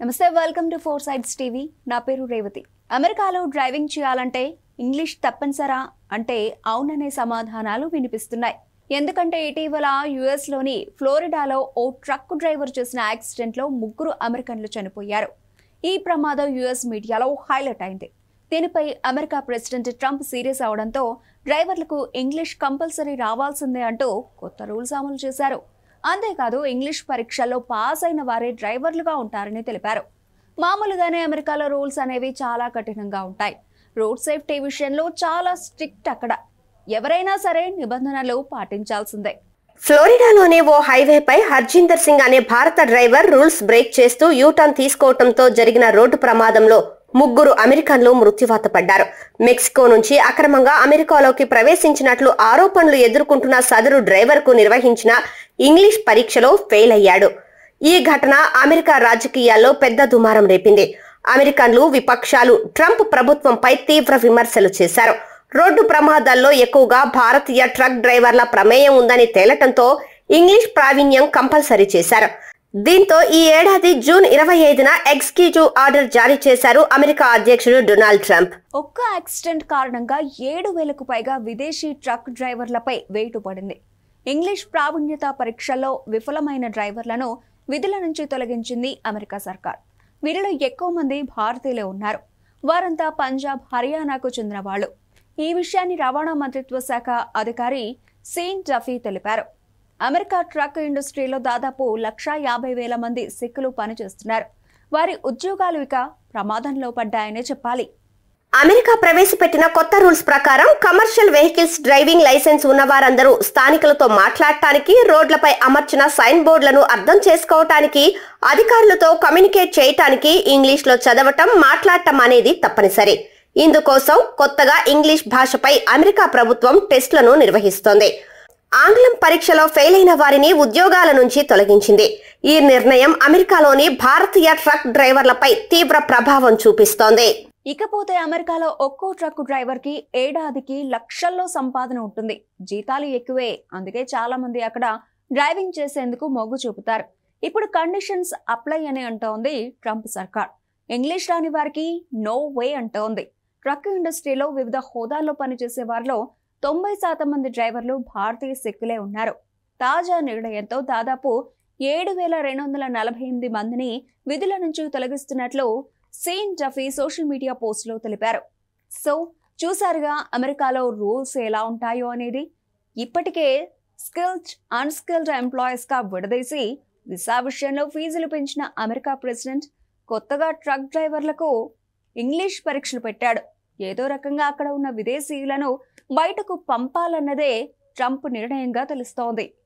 నమస్తే, welcome to four sides TV. నా పేరు రేవతి. అమెరికాలో డ్రైవింగ్ చేయాలంటే ఇంగ్లీష్ తప్పనిసరా అంటే అవుననే సమాధానాలు వినిపిస్తున్నాయి. ఎందుకంటే ఇటీవల యుఎస్లోని ఫ్లోరిడాలో ఓ ట్రక్ డ్రైవర్ చేసిన యాక్సిడెంట్లో 3 అమెరికన్లు చనిపోయారు. ఈ ప్రమాదం యుఎస్ మీడియాలో హైలైట్ అయింది. దీనిపై అమెరికా ప్రెసిడెంట్ ట్రంప్ సీరియస్ అవడంతో డ్రైవర్లకు ఇంగ్లీష్ కంపల్సరీ రావాల్సిందే అంటూ కొత్త రూల్స్ అమలు చేశారు. అంతేకాదు, ఇంగ్లీష్ పరీక్షల్లో పాస్ అయిన వారే డ్రైవర్లుగా ఉంటారని తెలిపారు. మామూలుగానే అమెరికాలో రూల్స్ అనేవి చాలా కఠినంగా ఉంటాయి. రోడ్ సేఫ్టీ విషయంలో చాలా స్ట్రిక్ట్. అక్కడ ఎవరైనా సరే నిబంధనలు పాటించాల్సిందే. ఫ్లోరిడాలోని ఓ హైవేపై హర్జిందర్ సింగ్ అనే భారత డ్రైవర్ రూల్స్ బ్రేక్ చేస్తూ యూటర్న్ తీసుకోవడంతో జరిగిన రోడ్డు ప్రమాదంలో 3 అమెరికన్లు మృత్యువాత పడ్డారు. మెక్సికో నుంచి అక్రమంగా అమెరికాలోకి ప్రవేశించినట్లు ఆరోపణలు ఎదుర్కొంటున్న సదరు డ్రైవర్ కు నిర్వహించిన ఇంగ్లీష్ పరీక్షలో ఫెయిల్ అయ్యాడు. ఈ ఘటన అమెరికా రాజకీయాల్లో పెద్ద దుమారం రేపింది. అమెరికన్లు, విపక్షాలు ట్రంప్ ప్రభుత్వంపై తీవ్ర విమర్శలు చేశారు. రోడ్డు ప్రమాదాల్లో ఎక్కువగా భారతీయ ట్రక్ డ్రైవర్ల ప్రమేయం ఉందని తేలటంతో ఇంగ్లీష్ ప్రావీణ్యం కంపల్సరీ చేశారు. దీంతో ఈ ఏడాది జూన్ 25న ఎగ్జిక్యూటివ్ ఆర్డర్ జారీ చేశారు అమెరికా అధ్యక్షుడు డొనాల్డ్ ట్రంప్. ఒక్క యాక్సిడెంట్ కారణంగా 7,000కు పైగా విదేశీ ట్రక్ డ్రైవర్లపై వేటు పడింది. ఇంగ్లీష్ ప్రావీణ్యత పరీక్షల్లో విఫలమైన డ్రైవర్లను విధుల నుంచి తొలగించింది అమెరికా సర్కార్. వీరిలో ఎక్కువ మంది భారతీయులే ఉన్నారు. వారంతా పంజాబ్, హర్యానాకు చెందిన వాళ్ళు. ఈ విషయాన్ని రవాణా మంత్రిత్వ శాఖ అధికారి సీన్ డఫీ తెలిపారు. అమెరికా ట్రక్ ఇండస్ట్రీలో దాదాపు 1,50,000 మంది సిక్కులు పనిచేస్తున్నారు. వారి ఉద్యోగాలు ఇక ప్రమాదంలో పడ్డాయనే చెప్పాలి. అమెరికా ప్రవేశపెట్టిన కొత్త రూల్స్ ప్రకారం కమర్షియల్ వెహికల్స్ డ్రైవింగ్ లైసెన్స్ ఉన్నవారందరూ స్థానికులతో మాట్లాడటానికి, రోడ్లపై అమర్చిన సైన్ బోర్డులను అర్థం చేసుకోవటానికి, అధికారులతో కమ్యూనికేట్ చేయటానికి ఇంగ్లీష్లో చదవటం, మాట్లాడటం అనేది తప్పనిసరి. ఇందుకోసం కొత్తగా ఇంగ్లీష్ భాషపై అమెరికా ప్రభుత్వం టెస్టులను నిర్వహిస్తోంది. ఆంగ్లం పరీక్షలో ఫెయిల్ అయిన వారిని ఉద్యోగాల నుంచి తొలగించింది. ఈ నిర్ణయం అమెరికాలోని భారతీయ ట్రక్ డ్రైవర్లపై తీవ్ర ప్రభావం చూపిస్తోంది. ఇకపోతే అమెరికాలో ఒక్కో ట్రక్ డ్రైవర్ కి ఏడాదికి లక్షల్లో సంపాదన ఉంటుంది. జీతాలు ఎక్కువే. అందుకే చాలా మంది అక్కడ డ్రైవింగ్ చేసేందుకు మొగ్గు చూపుతారు. ఇప్పుడు కండిషన్స్ అప్లై అని అంటోంది ట్రంప్ సర్కార్. ఇంగ్లీష్ రాని వారికి నో వే అంటోంది. ట్రక్ ఇండస్ట్రీలో వివిధ హోదాల్లో పనిచేసే వారిలో 90% మంది డ్రైవర్లు భారతీయ సిక్కులే ఉన్నారు. తాజా నిర్ణయంతో దాదాపు 7,248 మందిని విధుల నుంచి తొలగిస్తున్నట్లు సీన్ డఫీ సోషల్ మీడియా పోస్టులో తెలిపారు. సో చూసారుగా అమెరికాలో రూల్స్ ఎలా ఉంటాయో అనేది. ఇప్పటికే స్కిల్డ్, అన్స్కిల్డ్ ఎంప్లాయీస్ గా విడదీసి వీసా విషయంలో ఫీజులు పెంచిన అమెరికా ప్రెసిడెంట్ కొత్తగా ట్రక్ డ్రైవర్లకు ఇంగ్లీష్ పరీక్షలు పెట్టాడు. ఏదో రకంగా అక్కడ ఉన్న విదేశీయులను బయటకు పంపాలన్నదే ట్రంప్ నిర్ణయంగా తెలుస్తోంది.